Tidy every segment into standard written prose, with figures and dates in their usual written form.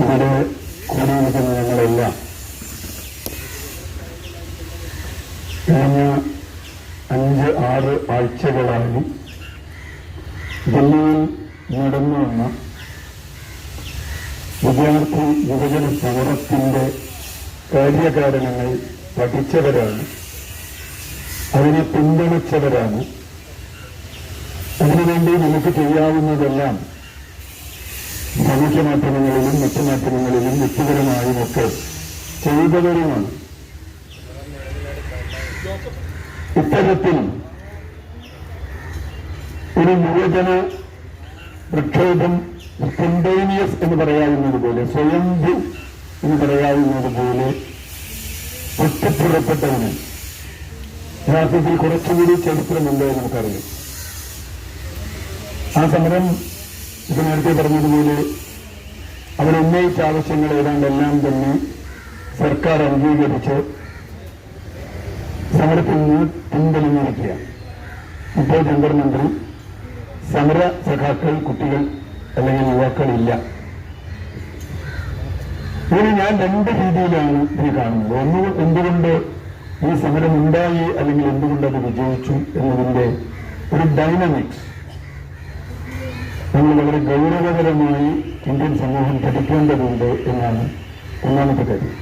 ഇവിടെ കൂടിയിരിക്കുന്ന ഞങ്ങളെല്ലാം കഴിഞ്ഞ 5-6 ആഴ്ചകളായി ജില്ലയിൽ നടന്നു വന്ന വിദ്യാർത്ഥി യുവജന സമരത്തിന്റെ കാര്യകാരണങ്ങൾ പഠിച്ചവരാണ്, അതിനെ പിന്തുണച്ചവരാണ്. അതിനുവേണ്ടി നമുക്ക് ചെയ്യാവുന്നതെല്ലാം സാമൂഹ്യ മാധ്യമങ്ങളിലും മറ്റു മാധ്യമങ്ങളിലും വ്യക്തിപരമായുമൊക്കെ ചെയ്തവരുമാണ്. ഇത്തരത്തിൽ ഒരു യുവജന പ്രക്ഷോഭം സ്പോണ്ടേനിയസ് എന്ന് പറയാവുന്നത് പോലെ, സ്വയംഭു എന്ന് പറയാവുന്നത് പോലെ പൊട്ടിപ്പുറപ്പെട്ടവന് യഥാർത്ഥത്തിൽ കുറച്ചുകൂടി ചരിത്രമുണ്ട് നമുക്കറിയാം. ആ സമരം ഇത് നേരത്തെ പറഞ്ഞതുപോലെ അവരുന്നയിച്ച ആവശ്യങ്ങൾ ഏതാണ്ടെല്ലാം തന്നെ സർക്കാർ അംഗീകരിച്ച് സമരത്തിൽ നിന്ന് പിൻവലിഞ്ഞിരിക്കുക. ഇപ്പോൾ ജന്തർ മന്ത്രി സമര സഖാക്കൾ, കുട്ടികൾ അല്ലെങ്കിൽ യുവാക്കളില്ല. ഇതിന് ഞാൻ 2 രീതിയിലാണ് ഇതിനെ കാണുന്നത്. ഒന്ന്, എന്തുകൊണ്ട് ഈ സമരം ഉണ്ടായി അല്ലെങ്കിൽ എന്തുകൊണ്ട് അത് വിജയിച്ചു എന്നതിന്റെ ഒരു ഡൈനാമിക്സ് നമ്മൾ വളരെ ഗൗരവകരമായി ഇന്ത്യൻ സമൂഹം പഠിക്കേണ്ടതുണ്ട് എന്നാണ് ഒന്നാമത്തെ കാര്യം.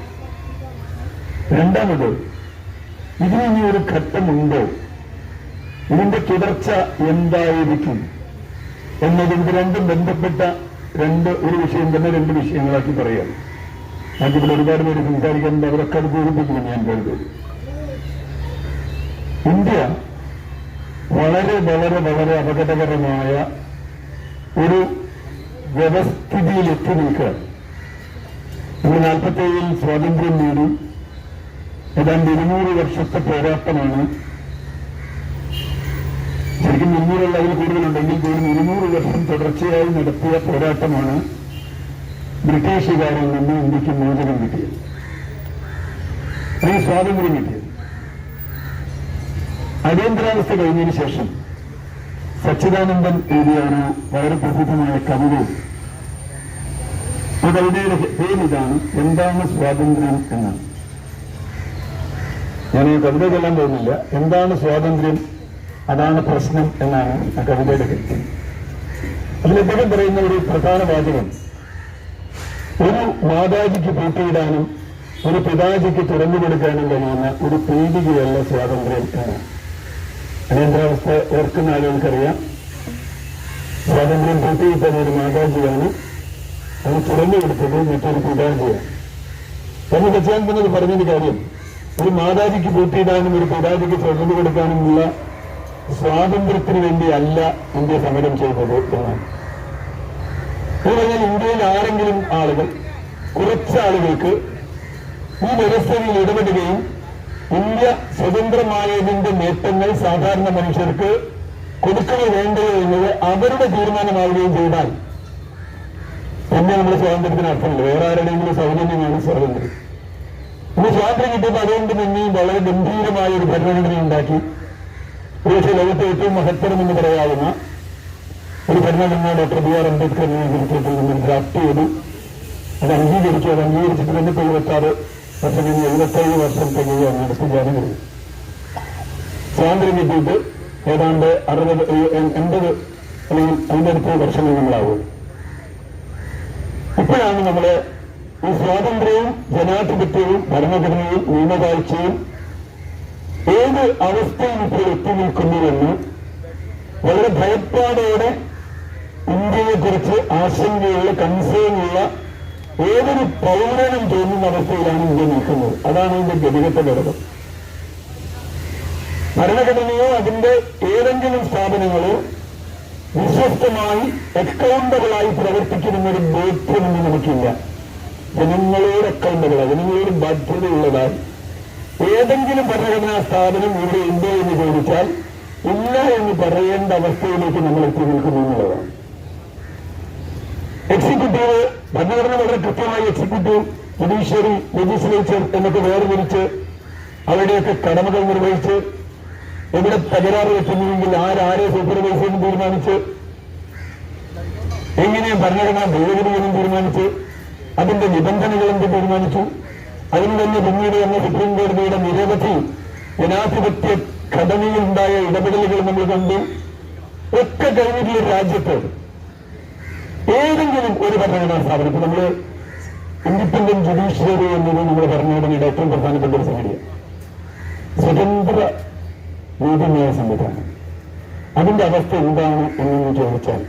രണ്ടാമത്, ഇതിനി ഒരു ഘട്ടമുണ്ടോ, ഇതിന്റെ തുടർച്ച എന്തായിരിക്കും എന്നതിന് രണ്ടും ബന്ധപ്പെട്ട ഒരു വിഷയം തന്നെ 2 വിഷയങ്ങളാക്കി പറയാം. നമുക്കിവിടെ ഒരുപാട് പേര് സംസാരിക്കാറുണ്ട്, അവരൊക്കെ അത് പൂരിപ്പിക്കുമെന്ന് ഞാൻ കരുതുന്നു. ഇന്ത്യ വളരെ വളരെ വളരെ അപകടകരമായ ഒരു വ്യവസ്ഥിതിയിലെത്തി നിൽക്കുക. നമ്മൾ 47-ൽ സ്വാതന്ത്ര്യം നേടി ഏതാണ്ട് 200 വർഷത്തെ പോരാട്ടമാണ്. ശരിക്കും 200 അതിൽ കൂടുതലുണ്ടെങ്കിൽ പോലും 200 വർഷം തുടർച്ചയായി നടത്തിയ പോരാട്ടമാണ് ബ്രിട്ടീഷുകാരിൽ നിന്ന് ഇന്ത്യക്ക് മോചനം കിട്ടിയത്, അല്ലെങ്കിൽ സ്വാതന്ത്ര്യം കിട്ടിയത്. അടിയന്തരാവസ്ഥ കഴിഞ്ഞതിന് ശേഷം സച്ചിദാനന്ദൻ എഴുതിയാണ് വളരെ പ്രസിദ്ധമായ കവിത. ആ കവിതയുടെ പേരിതാണ് എന്താണ് സ്വാതന്ത്ര്യം എന്നാണ്. ഞാൻ ഈ കവിത ചൊല്ലാൻ പോകുന്നില്ല. എന്താണ് സ്വാതന്ത്ര്യം, അതാണ് പ്രശ്നം എന്നാണ് ആ കവിതയുടെ പേര്. അതിൽ അദ്ദേഹം പറയുന്ന ഒരു പ്രധാന വാചകം, ഒരു മാതാജിക്ക് പൂട്ടിയിടാനും ഒരു പിതാജിക്ക് തുറന്നു കൊടുക്കാനും കഴിയുന്ന ഒരു പീഡികയല്ല സ്വാതന്ത്ര്യം എന്നാണ്. അടിയന്തരാവസ്ഥ ഓർക്കുന്ന ആളുകൾക്കറിയാം, സ്വാതന്ത്ര്യം പൂട്ടിയിട്ടത് ഒരു മാതാജിയാണ്, അത് തുറന്നു കൊടുത്തത് മറ്റൊരു പിതാജിയാണ്. എന്ന് വെച്ചാൽ തന്നെ അത് പറഞ്ഞൊരു കാര്യം, ഒരു മാതാജിക്ക് പൂട്ടിയിടാനും ഒരു പിതാജിക്ക് തുറന്നു കൊടുക്കാനുമുള്ള സ്വാതന്ത്ര്യത്തിന് വേണ്ടിയല്ല ഇന്ത്യ സമരം ചെയ്തത് എന്നാണ്. എന്ന് പറഞ്ഞാൽ ഇന്ത്യയിൽ ആരെങ്കിലും ആളുകൾ, കുറച്ചാളുകൾക്ക് ഈ വ്യവസ്ഥയിൽ ഇടപെടുകയും ഇന്ത്യ സ്വതന്ത്രമായതിന്റെ നേട്ടങ്ങൾ സാധാരണ മനുഷ്യർക്ക് കൊടുക്കണോ വേണ്ടയോ എന്നത് അവരുടെ തീരുമാനമാവുകയും ചെയ്താൽ പിന്നെ നമ്മുടെ സ്വാതന്ത്ര്യത്തിന് അർത്ഥമില്ല. വേറെ ആരുടെയെങ്കിലും സൗജന്യമാണ് സ്വാതന്ത്ര്യം. ഇന്ന് സ്വാതന്ത്ര്യം കിട്ടിയപ്പോൾ അതുകൊണ്ട് തന്നെ വളരെ ഗംഭീരമായ ഒരു ഭരണഘടന ഉണ്ടാക്കി. ഒരുപക്ഷെ ലോകത്തെ ഏറ്റവും മഹത്തരമെന്ന് പറയാവുന്ന ഒരു ഭരണഘടന ഡോക്ടർ ബി ആർ അംബേദ്കറിന്റെ നേതൃത്വത്തിൽ നിന്ന് ഡ്രാഫ്റ്റ് ചെയ്തു. അത് അംഗീകരിച്ചിട്ട് തന്നെ 76 വർഷം കഴിഞ്ഞ് 77 വർഷം കഴിയുകയാണ് അടുത്ത ജനുവരി. സ്വാതന്ത്ര്യം കിട്ടിയിട്ട് ഏതാണ്ട് 60, 80 അല്ലെങ്കിൽ അതിന്റെ അടുത്ത വർഷങ്ങൾ നമ്മളാവും. ഇപ്പോഴാണ് നമ്മള് ഈ സ്വാതന്ത്ര്യവും ജനാധിപത്യവും ഭരണഘടനയും നിയമവാഴ്ചയും ഏത് അവസ്ഥയിൽ ഇപ്പോൾ എത്തി നിൽക്കുന്നുവെന്ന് വളരെ ഭയപ്പാടോടെ ഇന്ത്യയെക്കുറിച്ച് ആശങ്കയുള്ള, കൺസേണുള്ള ഏതൊരു പൗരനും തോന്നുന്ന അവസ്ഥയിലാണ് ഇന്ത്യ നിൽക്കുന്നത്. അതാണ് ഇതിന്റെ ഗതികെട്ട ഘടകം. ഭരണഘടനയോ അതിന്റെ ഏതെങ്കിലും സ്ഥാപനങ്ങളോ വിശ്വസ്തമായി അക്കൗണ്ടബിളായി പ്രവർത്തിക്കുമെന്നൊരു ബോധ്യമൊന്നും നമുക്കില്ല. ജനങ്ങളോട് അക്കൗണ്ടബിളായി, ജനങ്ങളോട് ബാധ്യതയുള്ളതായി ഏതെങ്കിലും ഭരണഘടനാ സ്ഥാപനം ഇവിടെ ഉണ്ടോ എന്ന് ചോദിച്ചാൽ ഇല്ല എന്ന് പറയേണ്ട അവസ്ഥയിലേക്ക് നമ്മൾ എത്തി നിൽക്കുന്നു എന്നുള്ളതാണ്. എക്സിക്യൂട്ടീവ്, ഭരണഘടന വളരെ കൃത്യമായി എക്സിക്യൂട്ടീവ്, ജുഡീഷ്യറി, ലെജിസ്ലേച്ചർ എന്നൊക്കെ വേർതിരിച്ച് അവരുടെയൊക്കെ കടമകൾ നിർവഹിച്ച് എവിടെ തകരാറ് വെക്കുന്നുവെങ്കിൽ ആരെ സൂപ്പർവൈസ് ചെയ്യുന്നു തീരുമാനിച്ച്, എങ്ങനെ ഭരണഘടന ഭേദഗതി ചെയ്യുന്നു തീരുമാനിച്ച്, അതിന്റെ നിബന്ധനകൾ എന്ത് തീരുമാനിച്ചു. അതിന് തന്നെ പിന്നീട് തന്നെ സുപ്രീം കോടതിയുടെ നിരവധി ജനാധിപത്യ ഘടനയിലുണ്ടായ ഇടപെടലുകൾ നമ്മൾ കണ്ടു. ഒക്കെ കഴിഞ്ഞിട്ടുള്ള രാജ്യത്ത് ഏതെങ്കിലും ഒരു ഭരണഘടനാ സ്ഥാപനത്തിൽ നമ്മൾ ഇൻഡിപെൻഡന്റ് ജുഡീഷ്യറി എന്നത് നമ്മുടെ ഭരണഘടനയുടെ ഏറ്റവും പ്രധാനപ്പെട്ട ഒരു സംഗതിയാണ്. സ്വതന്ത്ര നീതിന്യായ സംവിധാനം. അതിന്റെ അവസ്ഥ എന്താണ് എന്ന് ചോദിച്ചാൽ,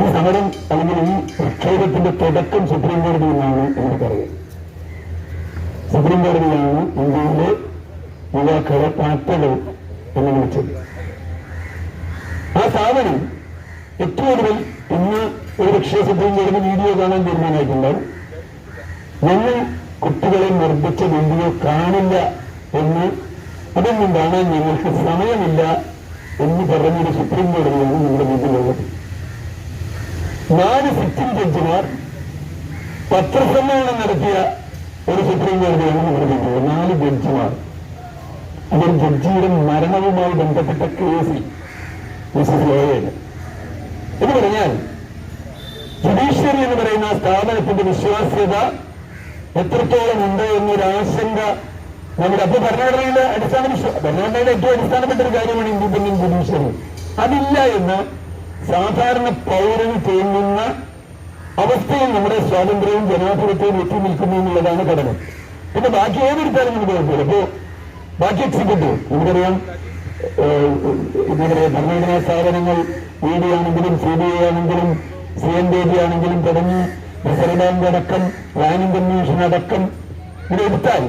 ഈ സമരം അല്ലെങ്കിൽ ഈ പ്രക്ഷോഭത്തിന്റെ തുടക്കം സുപ്രീം കോടതിയിൽ നിന്നാണ് എനിക്കറിയാം. സുപ്രീം കോടതിയാണ് ഇന്ത്യയിലെ യുവാക്കളെ പാർട്ടികൾ എന്ന് വിളിച്ചത്. ആ സ്ഥാപനം ഏറ്റവും ഒടുവിൽ ഇന്ന് ഒരുപക്ഷെ സുപ്രീം കോടതി വീഡിയോ കാണാൻ തീരുമാനമായിട്ടുണ്ടാവും. ഞങ്ങൾ കുട്ടികളെ നിർദ്ദിച്ച വീഡിയോ കാണില്ല എന്ന്, അതൊന്നും കാണാൻ ഞങ്ങൾക്ക് സമയമില്ല എന്ന് പറഞ്ഞൊരു സുപ്രീം കോടതിയാണ് നമ്മുടെ മുമ്പിലുള്ളത്. 4 സിറ്റിംഗ് ജഡ്ജിമാർ പത്രസമ്മേളനം നടത്തിയ ഒരു സുപ്രീം കോടതിയാണ് നമ്മുടെ മുമ്പിലുള്ളത്. 4 ജഡ്ജിമാർ. അതൊരു ജഡ്ജിയുടെ മരണവുമായി ബന്ധപ്പെട്ട കേസിൽ മിസസ് ലോയയാണ്. എന്ന് പറഞ്ഞാൽ ജുഡീഷ്യറി എന്ന് പറയുന്ന സ്ഥാപനത്തിന്റെ വിശ്വാസ്യത എത്രത്തോളം ഉണ്ട് എന്നൊരാശങ്ക നമ്മുടെ അപ്പോൾ ഭരണഘടനയുടെ ഭരണഘടനയുടെ ഏറ്റവും അടിസ്ഥാനപ്പെട്ട ഒരു കാര്യമാണ് ഇൻഡിപെൻഡന്റ് ജുഡീഷ്യറി. അതില്ല എന്ന് സാധാരണ പൗരന് തോന്നുന്ന അവസ്ഥയിൽ നമ്മുടെ സ്വാതന്ത്ര്യവും ജനാധിപത്യവും എത്തി നിൽക്കുന്നു എന്നുള്ളതാണ് ഘടന. പിന്നെ ബാക്കി ഏതെടുത്താലും നമുക്ക് കുഴപ്പമില്ല. അപ്പോ ബാക്കി എക്സിക്യൂട്ടീവ് നമുക്കറിയാം, ഭരണഘടനാ സ്ഥാപനങ്ങൾ ED ആണെങ്കിലും CBI ആണെങ്കിലും CNDB ആണെങ്കിലും തുടങ്ങി റിസർവ് ബാങ്ക് അടക്കം പ്ലാനിംഗ് കമ്മീഷൻ അടക്കം ഇവിടെ എടുത്താൽ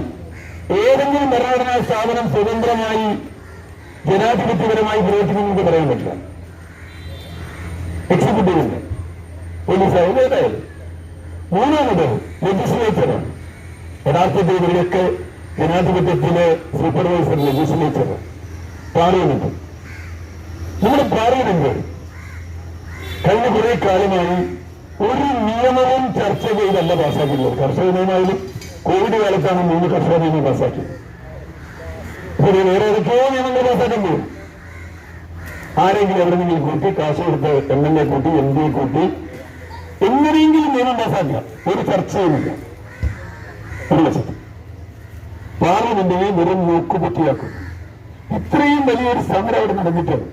ഏതെങ്കിലും ഭരണഘടനാ സ്ഥാപനം സ്വതന്ത്രമായി ജനാധിപത്യപരമായി പ്രവർത്തിക്കുന്നത് പറയാൻ പറ്റില്ല. എക്സിക്യൂട്ടീവിന്റെ പോലീസായാലും ഏതായാലും. മൂന്നാമത് ലെജിസ്ലേച്ചറാണ്. യഥാർത്ഥത്തിൽ ഇവരുടെയൊക്കെ ജനാധിപത്യത്തിലെ സൂപ്പർവൈസർ ലെജിസ്ലേച്ചർ പാർലമെന്റ്. നമ്മുടെ പാർലമെന്റ് കഴിഞ്ഞ കുറെ കാലമായി ഒരു നിയമവും ചർച്ച ചെയ്തല്ല പാസ്സാക്കിയിട്ടുള്ളത്. കർഷക നിയമമായാലും കോവിഡ് കാലത്താണ് 3 കർഷക നിയമം പാസ്സാക്കിയത്. ഇപ്പോൾ വേറെ ഏതൊക്കെയോ നിയമങ്ങൾ പാസ്സാക്കാൻ പോകും. ആരെങ്കിലും എവിടെയെങ്കിലും കൂട്ടി കാശ് കൊടുത്ത് MLA കൂട്ടി MD കൂട്ടി എങ്ങനെയെങ്കിലും നിയമം പാസ്സാക്കുക. ഒരു ചർച്ചയുമില്ല. ഒരു ലക്ഷം പാർലമെന്റിനെ വെറും നോക്കുപൊത്തിയാക്കും. ഇത്രയും വലിയൊരു സമരം അവിടെ നടന്നിട്ടുണ്ട്.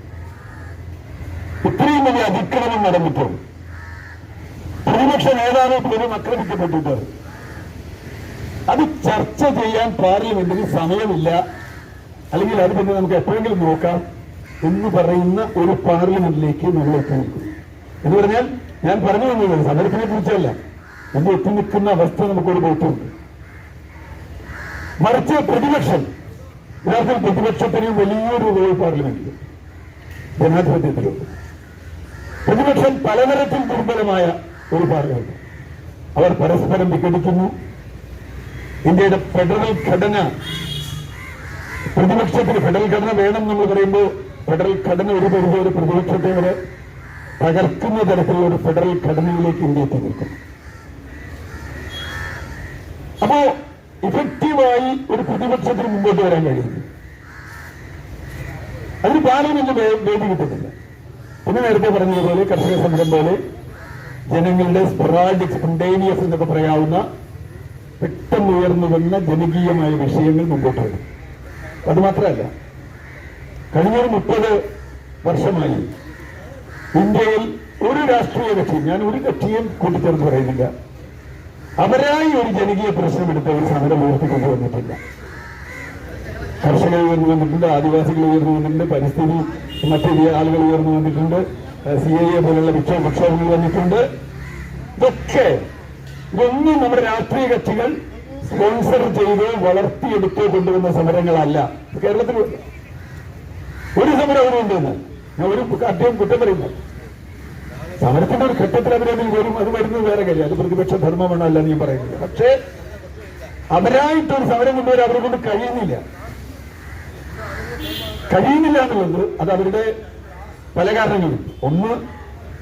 ഇത്രയും വലിയ അതിക്രമം നടന്നിട്ടുണ്ട്. പ്രതിപക്ഷ നേതാവ് പോലും ആക്രമിക്കപ്പെട്ടിട്ട് അത് ചർച്ച ചെയ്യാൻ പാർലമെന്റിന് സമയമില്ല, അല്ലെങ്കിൽ അത് പിന്നെ നമുക്ക് എപ്പോഴെങ്കിലും നോക്കാം എന്ന് പറയുന്ന ഒരു പാർലമെന്റിലേക്ക് നമ്മൾ എത്തി നിൽക്കും. എന്ന് പറഞ്ഞാൽ ഞാൻ പറഞ്ഞു തന്നത് സമരത്തിനെ കുറിച്ചല്ല, നമ്മൾ എത്തി നിൽക്കുന്ന അവസ്ഥ നമുക്കൊരു ബോധമുണ്ട്. മറിച്ച് പ്രതിപക്ഷം, യഥാർത്ഥത്തിൽ പ്രതിപക്ഷത്തിന് വലിയൊരു റോൾ പാർലമെന്റിൽ ജനാധിപത്യത്തിലുണ്ട്. പ്രതിപക്ഷം പലതരത്തിൽ ദുർബലമായ ഒരു പാർലമെന്റ്. അവർ പരസ്പരം വിഘടിക്കുന്നു. ഇന്ത്യയുടെ ഫെഡറൽ ഘടന, പ്രതിപക്ഷത്തിന് ഫെഡറൽ ഘടന വേണം നമ്മൾ പറയുമ്പോൾ ഫെഡറൽ ഘടന ഒരു പരിധി ഒരു പ്രതിപക്ഷത്തെ വരെ തകർക്കുന്ന തരത്തിലുള്ള ഒരു ഫെഡറൽ ഘടനയിലേക്ക് ഇന്ത്യ എത്തി നിൽക്കുന്നു. അപ്പോ ഇഫക്റ്റീവായി ഒരു പ്രതിപക്ഷത്തിന് മുമ്പോട്ട് വരാൻ കഴിയുന്നു. അതിന് പാർലമെന്റ് വേദി കിട്ടുന്നില്ല. പിന്നെ നേരത്തെ പറഞ്ഞതുപോലെ കർഷക സമരം പോലെ ജനങ്ങളുടെ സ്പൊറാഡിക് സ്പോണ്ടേനിയസ് എന്നൊക്കെ പറയാവുന്ന പെട്ടെന്ന് ഉയർന്നു വന്ന ജനകീയമായ വിഷയങ്ങൾ മുമ്പോട്ട് വരും. അതുമാത്രമല്ല, കഴിഞ്ഞ 30 വർഷമായി ഇന്ത്യയിൽ ഒരു രാഷ്ട്രീയ കക്ഷി, ഞാൻ ഒരു കക്ഷിയും കൂട്ടിച്ചേർന്ന് പറയുന്നില്ല, അവരായി ഒരു ജനകീയ പ്രശ്നം എടുത്ത ഒരു സമരം ഉയർത്തിക്കൊണ്ടുവന്നിട്ടില്ല. കർഷകർ ഉയർന്നു വന്നിട്ടുണ്ട്, ആദിവാസികൾ ഉയർന്നു വന്നിട്ടുണ്ട്, പരിസ്ഥിതി മറ്റു ആളുകൾ ഉയർന്നു വന്നിട്ടുണ്ട്, CAA പോലുള്ള പ്രക്ഷോഭങ്ങൾ വന്നിട്ടുണ്ട്. ഇതൊന്നും നമ്മുടെ രാഷ്ട്രീയ കക്ഷികൾ സ്പോൺസർ ചെയ്ത് വളർത്തിയെടുത്തോ കൊണ്ടുവന്ന സമരങ്ങളല്ല. കേരളത്തിൽ ഒരു സമരം അവരുണ്ടെന്ന് ഞാൻ ഒരു കാര്യം കുറ്റം പറയുന്നു. സമരത്തിന്റെ ഒരു ഘട്ടത്തിൽ അവരതിൽ വരും, അത് വരുന്നത് വേറെ കാര്യം, അത് പ്രതിപക്ഷ ധർമ്മമാണ് അല്ല നീ പറയുന്നത്. പക്ഷേ അവരായിട്ടൊരു സമരം കൊണ്ടുവരാൻ അവരെ കൊണ്ട് കഴിയുന്നില്ല എന്നുള്ളത് അത് അവരുടെ പല കാരണങ്ങളും. ഒന്ന്,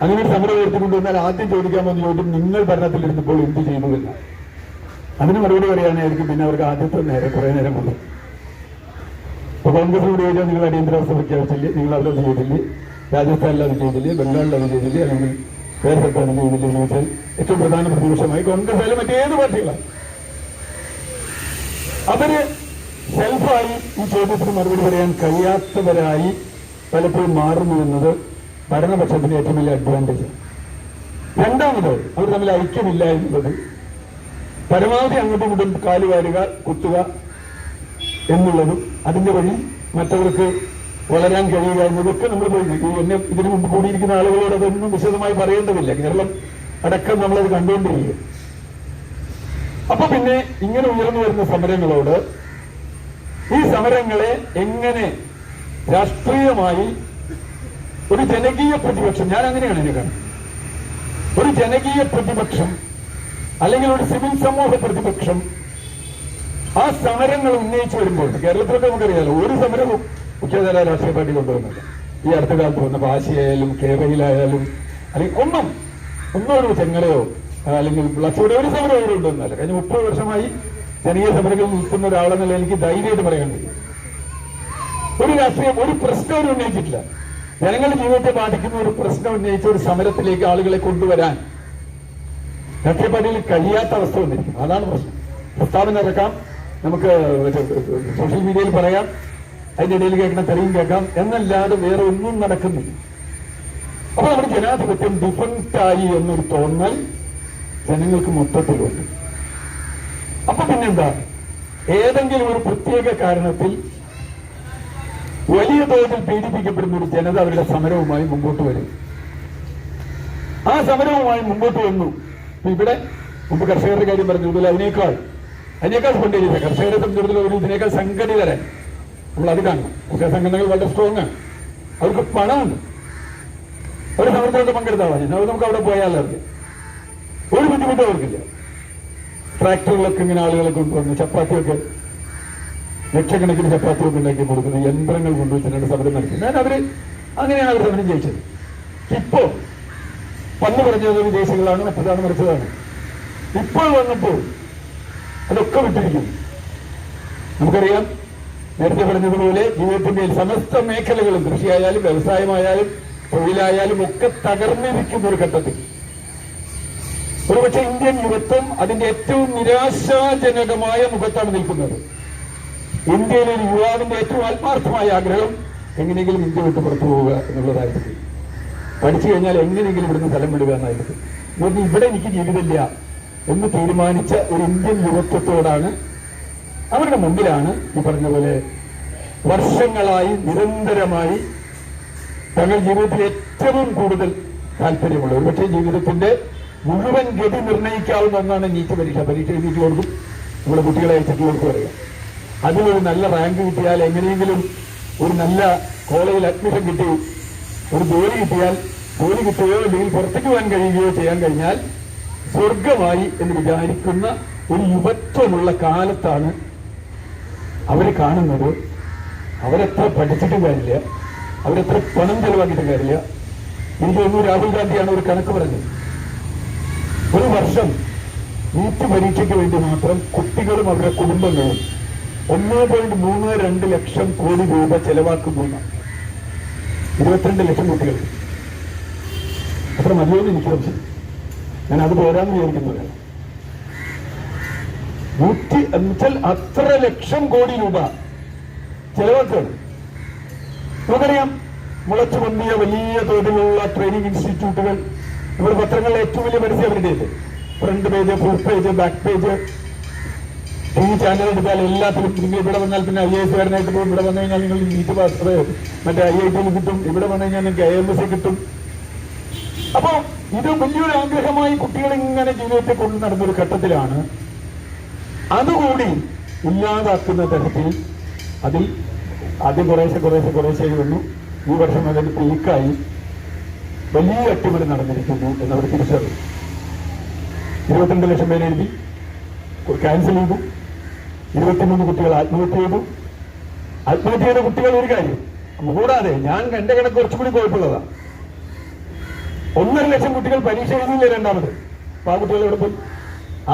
അങ്ങനെ ഒരു സമരം ഉയർത്തിക്കൊണ്ടുവന്നാൽ ആദ്യം ചോദിക്കാൻ വന്ന ചോദ്യം നിങ്ങൾ ഭരണത്തിലിരുന്നപ്പോൾ എന്ത് ചെയ്യുന്നില്ല. അതിന് മറുപടി പറയുകയാണെങ്കിൽ പിന്നെ അവർക്ക് ആദ്യത്തെ കുറെ നേരം കൊണ്ട് ഇപ്പൊ കോൺഗ്രസിനോട് ചോദിച്ചാൽ നിങ്ങൾ അടിയന്തരാവസ്ഥ പ്രഖ്യാപിച്ചില്ലേ, നിങ്ങൾ അവിടെ അത് ചെയ്തില്ലേ, രാജസ്ഥാനിൽ അത് ചെയ്തില്ലേ, ബംഗാളിൽ അത് ചെയ്തില്ലേ, അല്ലെങ്കിൽ വേറെ സർക്കാരിന്റെ ചെയ്തില്ലെന്ന് വെച്ചാൽ ഏറ്റവും പ്രധാന പ്രതിപക്ഷമായി കോൺഗ്രസ് ആയാലും മറ്റേത് പാർട്ടികളാണ്. അവര് സെൽഫായി ഈ ചോദ്യത്തിന് മറുപടി പറയാൻ കഴിയാത്തവരായി പലപ്പോഴും മാറുന്നു എന്നത് ഭരണപക്ഷത്തിന്റെ ഏറ്റവും വലിയ അഡ്വാൻറ്റേജ്. രണ്ടാമത് അവർ തമ്മിൽ ഐക്യമില്ല എന്നുള്ളത്, പരമാവധി അങ്ങോട്ടും ഇങ്ങോട്ടും കാലുവാരുക, കുത്തുക എന്നുള്ളതും അതിന്റെ വഴി മറ്റവർക്ക് വളരാൻ കഴിയുക എന്നതൊക്കെ നമ്മൾ പോയി എന്നെ ഇതിനു മുമ്പ് കൂടിയിരിക്കുന്ന ആളുകളോട് അതൊന്നും വിശദമായി പറയേണ്ടതില്ല. കേരളം അടക്കം നമ്മളത് കണ്ടുകൊണ്ടിരിക്കുക. അപ്പൊ പിന്നെ ഇങ്ങനെ ഉയർന്നു വരുന്ന സമരങ്ങളോട് ഈ സമരങ്ങളെ എങ്ങനെ രാഷ്ട്രീയമായി ഒരു ജനകീയ പ്രതിപക്ഷം, ഞാൻ അങ്ങനെയാണ് എന്നെ കാണുന്നത്, ഒരു ജനകീയ പ്രതിപക്ഷം അല്ലെങ്കിൽ ഒരു സിവിൽ സമൂഹ പ്രതിപക്ഷം ആ സമരങ്ങൾ ഉന്നയിച്ചു വരുമ്പോൾ, കേരളത്തിലൊക്കെ നമുക്കറിയാലോ ഒരു സമരവും മുഖ്യധാര രാഷ്ട്രീയ പാർട്ടി കൊണ്ടുവന്നത് ഈ അടുത്ത കാലത്ത് വന്ന പാശിയായാലും കേരളയിലായാലും അല്ലെങ്കിൽ ഒന്നും ഒരു ചെങ്ങലയോ അല്ലെങ്കിൽ പ്ലസ്സോടെ ഒരു സമരം അവർ കൊണ്ടുവന്നല്ല. കഴിഞ്ഞ 30 വർഷമായി ജനകീയ സമരങ്ങളിൽ നിൽക്കുന്ന ഒരാളെന്നുള്ള എനിക്ക് ധൈര്യമായിട്ട് പറയാൻ കഴിയും. ഒരു രാഷ്ട്രീയം ഒരു പ്രശ്നം അവർ ഉന്നയിച്ചിട്ടില്ല. ജനങ്ങളുടെ ജീവിതത്തെ ബാധിക്കുന്ന ഒരു പ്രശ്നം ഉന്നയിച്ച ഒരു സമരത്തിലേക്ക് ആളുകളെ കൊണ്ടുവരാൻ രാഷ്ട്രീയ പാർട്ടിയിൽ കഴിയാത്ത അവസ്ഥ വന്നിരിക്കും. അതാണ് പ്രശ്നം. പ്രസ്താവന ഇറക്കാം, നമുക്ക് സോഷ്യൽ മീഡിയയിൽ പറയാം, അതിന്റെ ഇടയിൽ കേൾക്കുന്ന തെളിയും കേൾക്കാം എന്നല്ലാതെ വേറെ ഒന്നും നടക്കുന്നില്ല. അപ്പൊ നമ്മുടെ ജനാധിപത്യം ഡിഫറൻറ്റായി എന്നൊരു തോന്നൽ ജനങ്ങൾക്ക് മൊത്തത്തിലുണ്ട്. അപ്പൊ പിന്നെന്താ, ഏതെങ്കിലും ഒരു പ്രത്യേക കാരണത്തിൽ വലിയ തോതിൽ പീഡിപ്പിക്കപ്പെടുന്ന ഒരു ജനത അവരുടെ സമരവുമായി മുമ്പോട്ട് വരും. ആ സമരവുമായി മുമ്പോട്ട് വന്നു. ഇവിടെ മുമ്പ് കർഷകരുടെ കാര്യം പറഞ്ഞു, ഇതിൽ അതിനേക്കാൾ സ്പോണ്ടേനിയസ് കർഷകരെ സംബന്ധിച്ചിടത്തോളം ഒരു ഇതിനേക്കാൾ സംഘടിതരാൻ നമ്മൾ അത് കാണണം. കർഷക സംഘടനകൾ വളരെ സ്ട്രോങ് ആണ്, അവർക്ക് പണമുണ്ട്, അവർ സമരത്തിലൊക്കെ പങ്കെടുത്താവാൻ നമുക്ക് അവിടെ പോയാലറിയാം ഒരു ബുദ്ധിമുട്ടും അവർക്കില്ല. ട്രാക്ടറുകളൊക്കെ ഇങ്ങനെ ആളുകളെ കൊണ്ടുവന്ന് ചപ്പാത്തിയൊക്കെ ലക്ഷക്കണക്കിന് ചപ്പാത്തിയൊക്കെ ഉണ്ടാക്കി കൊടുക്കുന്ന യന്ത്രങ്ങൾ കൊണ്ടുവച്ചിട്ടുണ്ട് സമരം നടത്തി. അങ്ങനെയാണ് അവർ സമരം ജയിച്ചത്. ഇപ്പോ പണ്ട് പറഞ്ഞത് വിദേശികളാണ്, മറ്റതാണ് മറിച്ചതാണ്. ഇപ്പോൾ വന്നപ്പോൾ അതൊക്കെ വിട്ടിരിക്കുന്നു. നമുക്കറിയാം, നേരത്തെ പറഞ്ഞതുപോലെ ജീവിതത്തിന്റെ സമസ്ത മേഖലകളും കൃഷിയായാലും വ്യവസായമായാലും തൊഴിലായാലും ഒക്കെ തകർന്നിരിക്കുന്ന ഒരു ഘട്ടത്തിൽ ഒരുപക്ഷെ ഇന്ത്യൻ യുവത്വം അതിന്റെ ഏറ്റവും നിരാശാജനകമായ മുഖത്താണ് നിൽക്കുന്നത്. ഇന്ത്യയിലെ ഒരു യുവാവിന്റെ ഏറ്റവും ആത്മാർത്ഥമായ ആഗ്രഹം എങ്ങനെയെങ്കിലും ഇന്ത്യ വിട്ട് പുറത്തു പോവുക എന്നുള്ളതായിരിക്കും. പഠിച്ചു കഴിഞ്ഞാൽ എങ്ങനെയെങ്കിലും ഇവിടുന്ന് സ്ഥലം വിടുക എന്നായിരിക്കും. ഇവിടെ എനിക്ക് ജീവിതമില്ല എന്ന് തീരുമാനിച്ച ഒരു ഇന്ത്യൻ യുവത്വത്തോടാണ്, അവരുടെ മുമ്പിലാണ് ഈ പറഞ്ഞ പോലെ വർഷങ്ങളായി നിരന്തരമായി തങ്ങൾ ജീവിതത്തിൽ ഏറ്റവും കൂടുതൽ താല്പര്യമുള്ള, ഒരുപക്ഷെ ജീവിതത്തിന്റെ മുഴുവൻ ഗതി നിർണ്ണയിക്കാവുന്ന ഒന്നാണ് നീറ്റ് പരീക്ഷ. പരീക്ഷ എഴുതിയിട്ട് കൊടുക്കും, നമ്മുടെ കുട്ടികളെ അയച്ചിട്ടുള്ളവർക്ക് പറയാം. അതിലൊരു നല്ല റാങ്ക് കിട്ടിയാൽ, എങ്ങനെയെങ്കിലും ഒരു നല്ല കോളേജിൽ അഡ്മിഷൻ കിട്ടി, ഒരു ജോലി കിട്ടിയാൽ, ജോലി കിട്ടുകയോ അല്ലെങ്കിൽ പുറത്തേക്ക് പോകാൻ കഴിയുകയോ ചെയ്യാൻ കഴിഞ്ഞാൽ സ്വർഗമായി എന്ന് വിചാരിക്കുന്ന ഒരു യുവത്വമുള്ള കാലത്താണ് അവർ കാണുന്നത്. അവരെത്ര പഠിച്ചിട്ടും കാര്യമില്ല, അവരെത്ര പണം ചെലവാക്കിയിട്ടും കാര്യമില്ല. എനിക്ക് തോന്നുന്നു രാഹുൽ ഗാന്ധിയാണ് ഒരു കണക്ക് പറഞ്ഞത്. ഒരു വർഷം നീറ്റ് പരീക്ഷയ്ക്ക് വേണ്ടി മാത്രം കുട്ടികളും അവരുടെ കുടുംബങ്ങളും 1.32 ലക്ഷം കോടി രൂപ ചെലവാക്കുന്ന 22 ലക്ഷം കുട്ടികൾ. അത്ര മതിയെന്ന് എനിക്ക് സംശയം. ഞാൻ അത് പോരാന്ന് വിചാരിക്കുന്നത്. 105 അത്ര ലക്ഷം കോടി രൂപ ചെലവാക്കുകയാണ്. നമുക്കറിയാം, മുളച്ചു പൊന്തിയ വലിയ തോതിലുള്ള ട്രെയിനിങ് ഇൻസ്റ്റിറ്റ്യൂട്ടുകൾ. നമ്മുടെ പത്രങ്ങളിലെ ഏറ്റവും വലിയ പരസ്യം അവരുടേത്. Front page, fourth page, back page, ഈ ചാനൽ എടുത്താൽ എല്ലാത്തിലും. നിങ്ങൾ ഇവിടെ വന്നാൽ പിന്നെ IAS കാരനായിട്ട് പോകും. ഇവിടെ വന്നു കഴിഞ്ഞാൽ നിങ്ങൾ നീറ്റ് പാസ് മറ്റേ IIT കിട്ടും. ഇവിടെ വന്നു കഴിഞ്ഞാൽ നിങ്ങൾക്ക് AMS കിട്ടും. അപ്പോ ഇത് വലിയൊരു ആഗ്രഹമായി കുട്ടികൾ ഇങ്ങനെ ജീവിതത്തെ കൊണ്ടു നടന്നൊരു ഘട്ടത്തിലാണ് അതുകൂടി ഇല്ലാതാക്കുന്ന തരത്തിൽ അതിൽ ആദ്യം കുറേശ്ശെ വന്നു. ഈ വർഷം അതിന് പീക്കായി വലിയ അട്ടിമറി നടന്നിരിക്കുന്നു എന്നവർ തിരിച്ചറിഞ്ഞു. 22 ലക്ഷം പേര് എഴുതി ക്യാൻസൽ ചെയ്തു. 23 കുട്ടികൾ ആത്മഹത്യ ചെയ്തു. ആത്മഹത്യ ചെയ്ത കുട്ടികൾ ഒരു കാര്യം കൂടാതെ, ഞാൻ എന്റെ കണക്ക് കുറച്ചുകൂടി കുഴപ്പമുള്ളതാണ്. 1.5 ലക്ഷം കുട്ടികൾ പരീക്ഷ എഴുതിയില്ല രണ്ടാമത്. ആ കുട്ടികൾ എവിടെ പോയി?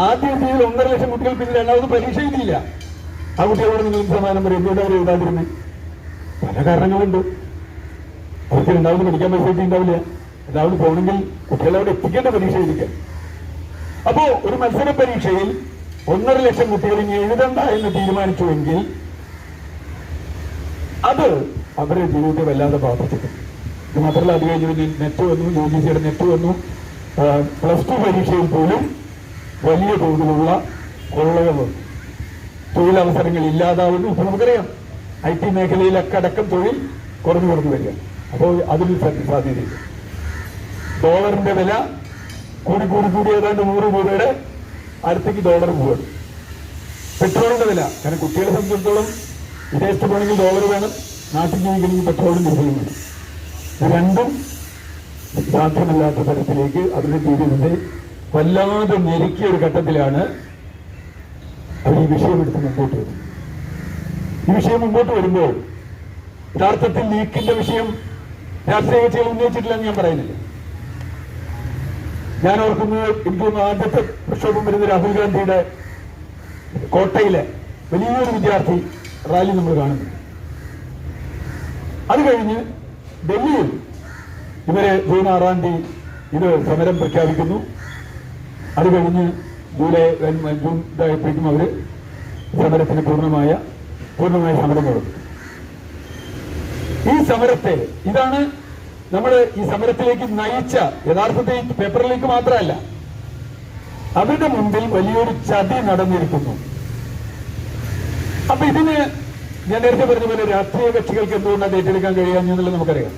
ആദ്യം എത്തിയതിൽ 1.5 ലക്ഷം കുട്ടികൾ പിന്നെ രണ്ടാമത് പരീക്ഷ എഴുതിയില്ല. ആ കുട്ടികളോട് നിങ്ങൾ സമാധാനം പറയും, എന്തുകൊണ്ട് അവർ എഴുതാതിരുന്നേ? പല കാരണങ്ങളുണ്ട്. അവർക്ക് രണ്ടാമത് പഠിക്കാൻ പൈസ കിട്ടിയിട്ടുണ്ടാവില്ല, എല്ലാവരും പോകണമെങ്കിൽ കുട്ടികളെ അവിടെ എത്തിക്കേണ്ട പരീക്ഷ എഴുതിക്കാം. അപ്പോ ഒരു മത്സര പരീക്ഷയിൽ 1.5 ലക്ഷം കുട്ടികൾ ഇനി എഴുതണ്ട എന്ന് തീരുമാനിച്ചുവെങ്കിൽ അത് അവരുടെ ജീവിതത്തെ വല്ലാതെ ബാധിച്ചിട്ടുണ്ട്. ഇത് മാത്രമല്ല, അത് കഴിഞ്ഞ് നെറ്റ് വന്നു, UGCയുടെ നെറ്റ് വന്നു. +2 പരീക്ഷയിൽ പോലും വലിയ തോതിലുള്ള കൊള്ളകൾ വന്നു. തൊഴിലവസരങ്ങൾ ഇല്ലാതാവുന്നു. ഇപ്പൊ നമുക്കറിയാം IT മേഖലയിലൊക്കെ അടക്കം തൊഴിൽ കുറഞ്ഞു വരിക. അപ്പോൾ അതിൽ സാധ്യതയില്ല. ഡോളറിന്റെ വില കൂടി ഏതാണ്ട് 100 രൂപയുടെ അടുത്തേക്ക് ഡോളർ പോവുകയാണ്. പെട്രോളിന്റെ വില, കാരണം കുട്ടികളെ സംബന്ധിച്ചിടത്തോളം വിദേശത്ത് പോകണമെങ്കിൽ ഡോളർ വേണം, നാട്ടിൽ ജീവിക്കണമെങ്കിൽ പെട്രോളും ഡീസലും വേണം. ഇത് രണ്ടും സാധ്യമല്ലാത്ത തരത്തിലേക്ക് അവരുടെ ജീവിതത്തെ വല്ലാതെ ഞെരുക്കിയ ഒരു ഘട്ടത്തിലാണ് അവർ ഈ വിഷയം എടുത്ത് മുമ്പോട്ട് വരുന്നത്. ഈ വിഷയം മുമ്പോട്ട് വരുമ്പോൾ യഥാർത്ഥത്തിൽ ലീക്കിന്റെ വിഷയം രാഷ്ട്രീയ കക്ഷികൾ ഉന്നയിച്ചിട്ടില്ലെന്ന് ഞാൻ പറയുന്നില്ല. ഞാൻ ഓർക്കുന്നത്, എനിക്ക് തോന്നുന്നു ആദ്യത്തെ പ്രക്ഷോഭം വരുന്ന രാഹുൽ ഗാന്ധിയുടെ കോട്ടയിലെ വലിയൊരു വിദ്യാർത്ഥി റാലി നമ്മൾ കാണുന്നു. അത് കഴിഞ്ഞ് ഡൽഹിയിൽ ഇവരെ ജൂൺ 6-ാം തീയതി ഇത് സമരം പ്രഖ്യാപിക്കുന്നു. അത് കഴിഞ്ഞ് ജൂൺ ഇതായപ്പോഴേക്കും അവര് സമരത്തിന് പൂർണ്ണമായ സമരം നടത്തും. ഈ സമരത്തെ, ഇതാണ് നമ്മൾ ഈ സമരത്തിലേക്ക് നയിച്ച യഥാർത്ഥത്തിൽ പേപ്പറിലേക്ക് മാത്രമല്ല, അവരുടെ മുമ്പിൽ വലിയൊരു ചതി നടന്നിരിക്കുന്നു. അപ്പൊ ഇതിന് ഞാൻ നേരത്തെ പറഞ്ഞ പോലെ രാഷ്ട്രീയ കക്ഷികൾക്ക് എന്തുകൊണ്ടാണ് ഏറ്റെടുക്കാൻ കഴിയാമെന്നുള്ളത് നമുക്കറിയാം.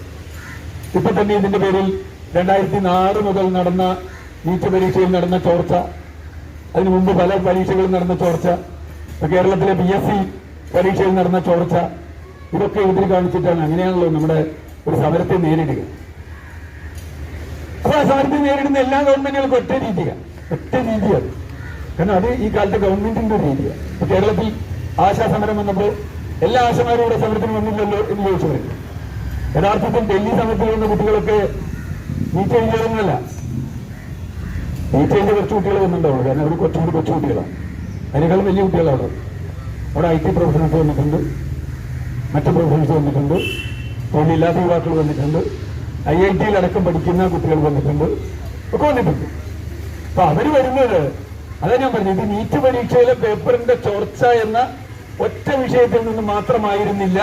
ഇപ്പൊ തന്നെ ഇതിന്റെ പേരിൽ 2006 മുതൽ നടന്ന നീറ്റ് പരീക്ഷയിൽ നടന്ന ചോർച്ച, അതിനു മുമ്പ് പല പരീക്ഷകളിൽ നടന്ന ചോർച്ച, കേരളത്തിലെ PSC പരീക്ഷയിൽ നടന്ന ചോർച്ച, ഇതൊക്കെ എതിര് കാണിച്ചിട്ടാണ്. അങ്ങനെയാണല്ലോ നമ്മുടെ ഒരു സമരത്തെ നേരിടുക. അപ്പൊ ആ സമരത്തെ നേരിടുന്ന എല്ലാ ഗവൺമെന്റുകൾക്കും ഒറ്റ രീതിയാണ്. കാരണം അത് ഈ കാലത്തെ ഗവൺമെന്റിന്റെ ഒരു രീതിയാണ്. ഇപ്പൊ കേരളത്തിൽ ആശാ സമരം വന്നപ്പോൾ എല്ലാ ആശമാരും ഇവിടെ സമരത്തിന് വന്നില്ലല്ലോ എന്ന് ചോദിച്ചു വരും. യഥാർത്ഥത്തിൽ ഡൽഹി സമരത്തിൽ വന്ന കുട്ടികളൊക്കെ നീറ്റ് എഴുതിയതൊന്നുമല്ല. നീറ്റ് എഴുതിയ കുറച്ച് കുട്ടികൾ വന്നിട്ടുണ്ടാവുള്ളൂ. കാരണം അവർ കുറച്ചുകൂടി കൊച്ചു കുട്ടികളാണ്. അതിനേക്കാളും വലിയ കുട്ടികളാണ് അവിടെ. IT പ്രൊഫഷണൽസ് വന്നിട്ടുണ്ട്, മറ്റു പ്രൊഫഷണൽസ് വന്നിട്ടുണ്ട്, തൊഴിലില്ലാത്ത യുവാക്കൾ വന്നിട്ടുണ്ട്, IIT അടക്കം പഠിക്കുന്ന കുട്ടികൾ വന്നിട്ടുണ്ട്, ഒക്കെ വന്നിട്ടുണ്ട്. അപ്പൊ അവര് വരുന്നത്, അതാ ഞാൻ പറഞ്ഞത്, ഇത് നീറ്റ് പരീക്ഷയിലെ പേപ്പറിന്റെ ചോർച്ച എന്ന ഒറ്റ വിഷയത്തിൽ നിന്ന് മാത്രമായിരുന്നില്ല.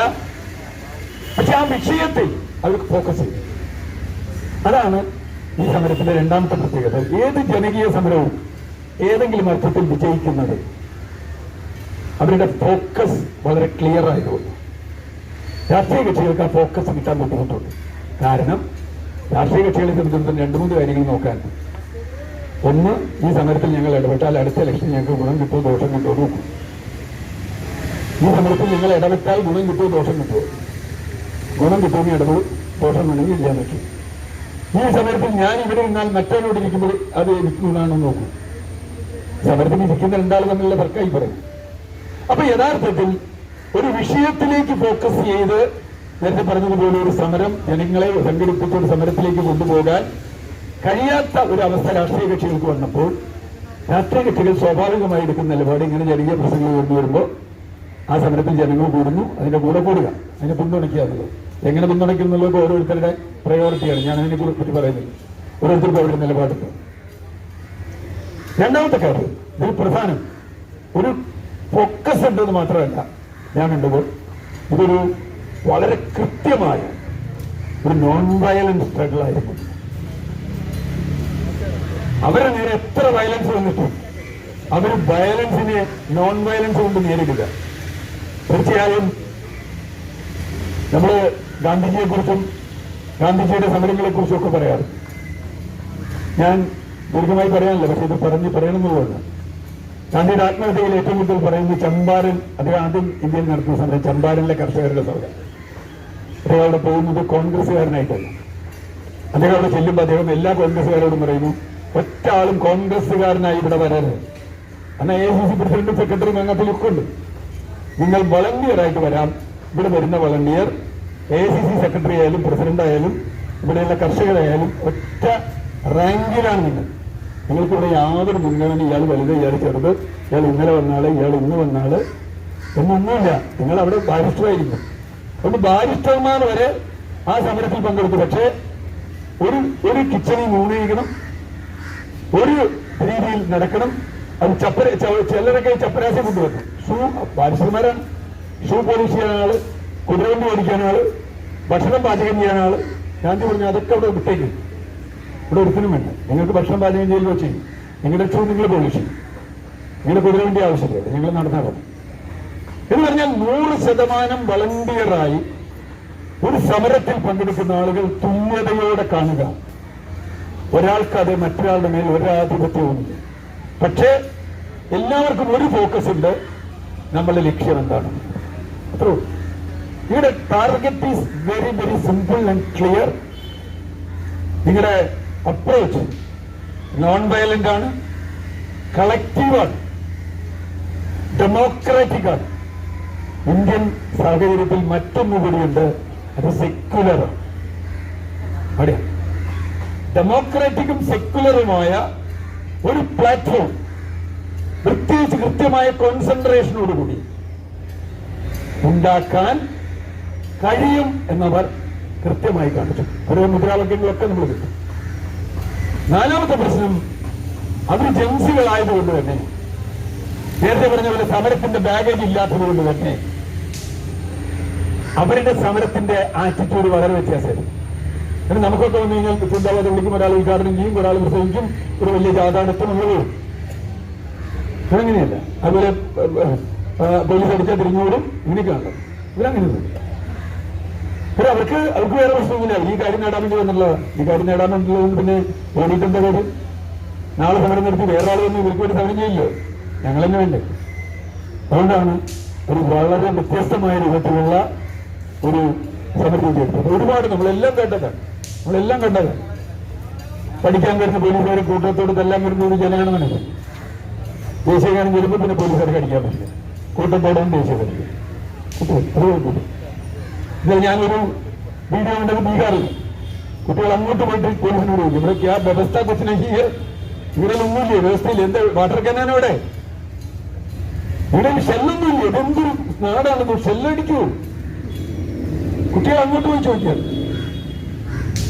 പക്ഷെ ആ വിഷയത്തിൽ അവർ ഫോക്കസ് ചെയ്തു. അതാണ് ഈ സമരത്തിന്റെ രണ്ടാമത്തെ പ്രത്യേകത. ഏത് ജനകീയ സമരവും ഏതെങ്കിലും അർത്ഥത്തിൽ വിജയിക്കുന്നത് അവരുടെ ഫോക്കസ് വളരെ ക്ലിയർ ആയതുകൊണ്ട്. രാഷ്ട്രീയ കക്ഷികൾക്ക് ആ ഫോക്കസ് കിട്ടാൻ ബുദ്ധിമുട്ടുണ്ട്. കാരണം രാഷ്ട്രീയ കക്ഷികളെ സംബന്ധിച്ചിടത്തോളം 2-3 കാര്യങ്ങൾ നോക്കാൻ. ഒന്ന്, ഈ സമരത്തിൽ ഞങ്ങൾ ഇടപെട്ടാൽ അടുത്ത ഇലക്ഷൻ ഞങ്ങൾക്ക് ഗുണം കിട്ടുമോ ദോഷം കിട്ടുമോ നോക്കും. ഈ സമരത്തിൽ ഞങ്ങൾ ഇടപെട്ടാൽ ഗുണം കിട്ടുമോ ദോഷം കിട്ടുമോ, ഗുണം കിട്ടുമെങ്കിൽ ഇടപെടും, ദോഷം വേണമെങ്കിൽ ഇല്ലാന്ന് വെക്കും. ഈ സമരത്തിൽ ഞാൻ ഇവിടെ നിന്നാൽ മറ്റവരോട് ഇരിക്കുമ്പോൾ അത് എനിക്ക് ഗുണമാണെന്ന് നോക്കും. സമരത്തിൽ ഇരിക്കുന്ന രണ്ടാൾ തമ്മിലുള്ള തർക്കമായി പറയും. അപ്പൊ യഥാർത്ഥത്തിൽ ഒരു വിഷയത്തിലേക്ക് ഫോക്കസ് ചെയ്ത് നേരത്തെ പറഞ്ഞതുപോലെ ഒരു സമരം ജനങ്ങളെ സംഘടിപ്പിച്ച ഒരു സമരത്തിലേക്ക് കൊണ്ടുപോകാൻ കഴിയാത്ത ഒരു അവസ്ഥ രാഷ്ട്രീയ കക്ഷികൾക്ക് വന്നപ്പോൾ രാഷ്ട്രീയ കക്ഷികൾ സ്വാഭാവികമായി എടുക്കുന്ന നിലപാട് ഇങ്ങനെ ജനകീയ പ്രശ്നങ്ങൾ കൊണ്ടുവരുമ്പോൾ ആ സമരത്തിൽ ജനങ്ങൾ കൂടുന്നു, അതിന്റെ കൂടെ കൂടുക, അതിനെ പിന്തുണയ്ക്കുക എന്നുള്ളത്. എങ്ങനെ പിന്തുണയ്ക്കുന്നുള്ളത് ഓരോരുത്തരുടെ പ്രയോറിറ്റിയാണ്. ഞാൻ അതിനെ കുറിച്ച് പറയുന്നില്ല. ഓരോരുത്തർക്കും അവരുടെ നിലപാടുണ്ട്. രണ്ടാമത്തെ കാര്യം, ഇതിൽ പ്രധാനം ഒരു ഫോക്കസ് ഉണ്ടെന്ന് മാത്രമല്ല ഞാൻ കണ്ടപ്പോൾ ഇതൊരു വളരെ കൃത്യമായ ഒരു നോൺ വയലന്റ് സ്ട്രഗിൾ ആയിരുന്നു. അവരെ നേരെ എത്ര വയലൻസ് വന്നിട്ടും അവർ വയലൻസിനെ നോൺ വയലൻസ് കൊണ്ട് നേരിടുക. തീർച്ചയായും നമ്മള് ഗാന്ധിജിയെക്കുറിച്ചും ഗാന്ധിജിയുടെ സമരങ്ങളെ കുറിച്ചും ഒക്കെ പറയാറ്. ഞാൻ ദീർഘമായി പറയാനല്ല, പക്ഷെ ഇത് പറയണമെന്നുള്ളതാണ്. ഗാന്ധിയുടെ ആത്മഹത്യയിൽ ഏറ്റവും കൂടുതൽ പറയുന്നത് ചമ്പാരൻ, അദ്ദേഹം ആദ്യം ഇന്ത്യയിൽ നടത്തുന്ന സമരം ചമ്പാരനിലെ കർഷകരുടെ സമരം. അദ്ദേഹം അവിടെ പോകുന്നത് കോൺഗ്രസ്സുകാരനായിട്ടല്ല. അദ്ദേഹം അവിടെ ചെല്ലുമ്പോൾ അദ്ദേഹം എല്ലാ കോൺഗ്രസ്സുകാരോടും പറയുന്നു, ഒറ്റ ആളും കോൺഗ്രസ്സുകാരനായി ഇവിടെ വരരുത്. അന്ന് AICC പ്രസിഡന്റും സെക്രട്ടറിയും അങ്ങനത്തെ ഉണ്ട്. നിങ്ങൾ വളണ്ടിയറായിട്ട് വരാം. ഇവിടെ വരുന്ന വളണ്ടിയർ AICC സെക്രട്ടറി ആയാലും പ്രസിഡന്റ് ആയാലും ഇവിടെയുള്ള കർഷകരായാലും ഒറ്റ റാങ്കിലാണ് നിങ്ങൾക്കിവിടെ യാതൊരു മുൻഗണന, ഇയാൾ വലുത്, ഇയാൾ ചെറുത്, ഇയാൾ ഇന്നലെ വന്നാള്, ഇയാൾ ഇന്ന് വന്നാള് എന്നൊന്നുമില്ല. നിങ്ങൾ അവിടെ ബാരിസ്റ്ററായിരിക്കും. അതുകൊണ്ട് ബാരിസ്റ്റർമാർ വരെ ആ സമരത്തിൽ പങ്കെടുത്തു. പക്ഷേ ഒരു കിച്ചണിൽ മൂന്നിരിക്കണം, ഒരു രീതിയിൽ നടക്കണം. അത് ചിലരൊക്കെ ചപ്പരാശി കൊണ്ടുവരണം. ഷൂ പാരിശ്രമാരാണ്, ഷൂ പോളിഷ് ചെയ്യാനാള്, കുതിരവണ്ടി ഓടിക്കാനാള്, ഭക്ഷണം പാചകം ചെയ്യാനാള്. ഗാന്ധി പറഞ്ഞു അതൊക്കെ അവിടെ വിട്ടേക്കും, ഇവിടെ ഒരുത്തിനും വേണ്ട. നിങ്ങൾക്ക് ഭക്ഷണം പാചകം ചെയ്യുക ചെയ്യും, നിങ്ങളുടെ ഷൂ നിങ്ങൾ പോളിഷ് ചെയ്യും, നിങ്ങളുടെ കുതിരവണ്ടി ആവശ്യമില്ല, നിങ്ങൾ നടന്നാൽ മതി എന്ന് പറഞ്ഞാൽ 100% വളണ്ടിയറായി ഒരു സമരത്തിൽ പങ്കെടുക്കുന്ന ആളുകൾ തുല്യതയോടെ കാണുക. ഒരാൾക്ക് അത് മറ്റൊരാളുടെ മേൽ ഒരാധിപത്യവുമില്ല. പക്ഷേ എല്ലാവർക്കും ഒരു ഫോക്കസ് ഉണ്ട്, നമ്മളുടെ ലക്ഷ്യം എന്താണ്. അത്രേ ഇവിടെ target is very very simple and clear. നിങ്ങളുടെ അപ്രോച്ച് നോൺ വയലന്റ് ആണ്, കളക്റ്റീവാണ്, ഡെമോക്രാറ്റിക് ആണ്. ഇന്ത്യൻ സാഹചര്യത്തിൽ മറ്റൊന്നുകൂടിയുണ്ട്, അത് സെക്യുലറാണ്. അവിടെ ഡെമോക്രാറ്റിക്കും സെക്യുലറുമായ ഒരു പ്ലാറ്റ്ഫോം പ്രത്യേകിച്ച് കൃത്യമായ കോൺസെൻട്രേഷനോടുകൂടി ഉണ്ടാക്കാൻ കഴിയും എന്നവർ കൃത്യമായി കാണിച്ചു. ഓരോ മുദ്രാവാക്യങ്ങളൊക്കെ നമ്മൾ കിട്ടും. 4ാമത്തെ പ്രശ്നം, അവർ ജൻസികളായതുകൊണ്ട് തന്നെ, നേരത്തെ പറഞ്ഞ പോലെ സമരത്തിന്റെ ബാഗേജ് ഇല്ലാത്തതുകൊണ്ട് തന്നെ അവരുടെ സമരത്തിന്റെ ആറ്റിറ്റ്യൂഡ് വളരെ വ്യത്യാസമായിരുന്നു. കാരണം നമുക്കൊക്കെ വന്നു കഴിഞ്ഞാൽ ചിന്താവാദം വിളിക്കും, ഒരാൾ ഉദ്ഘാടനം ചെയ്യും, ഒരാൾ പ്രസംഗിക്കും, ഒരു വലിയ ജാഥാനത്വം നമ്മൾ പോകും. അങ്ങനെയല്ല. അതുപോലെ പോലീസ് അടിച്ചാൽ തിരിഞ്ഞോടും, ഇങ്ങനെയൊക്കെയാണ്. ഇവരങ്ങനെയൊന്നും അവർക്ക് വേറെ പ്രശ്നമൊന്നുമില്ല. ഈ കാര്യം നേടാൻ വേണ്ടി വന്നുള്ളതാണ്. ഈ കാര്യം നേടാൻ വേണ്ടിയുള്ളത് പിന്നെ ഓടിയിട്ടെന്താ കാര്യം? നാളെ സമരം നടത്തി വേറെ ആൾ വന്ന് ഇവർക്ക് വേണ്ടി സമരം ചെയ്യില്ലോ, ഞങ്ങളെന്നെ വേണ്ടേ? അതുകൊണ്ടാണ് ഒരു വളരെ വ്യത്യസ്തമായ രൂപത്തിലുള്ള ഒരു സമരം ചെയ്തത്. ഒരുപാട് നമ്മളെല്ലാം കണ്ടതാണ്. പഠിക്കാൻ വരുന്ന പോലീസുകാരെ കൂട്ടത്തോട് തല്ലാൻ വരുന്ന ഒരു ജനഗണമനല്ല. ദേശീയഗാനം ചെല്ലുമ്പോൾ പിന്നെ പോലീസുകാർക്ക് അടിക്കാൻ പറ്റില്ല, കൂട്ടത്തോടാണ് ദേശീയഗാനം. അത് കുഴപ്പമില്ല. ഇത് ഞാനൊരു വീഡിയോ ഉണ്ടെങ്കിൽ ബീഹാറിൽ കുട്ടികൾ അങ്ങോട്ട് പോയിട്ട് പോലീസിനോട് ചോദിക്കും, ഇവിടെ ക്യാ വ്യവസ്ഥ കുറിച്ച് ഇവിടെ ഒന്നുമില്ലേ, വ്യവസ്ഥയില്ല, എന്താ വാട്ടർ ക്യാനാണ് ഇവിടെ? ഇവിടെ ഷെല്ലൊന്നുമില്ല, ഇതെന്തൊരു നാടാണെന്ന്, ഷെല്ലടിക്കൂ. കുട്ടികൾ അങ്ങോട്ട് പോയി ചോദിക്കാൻ.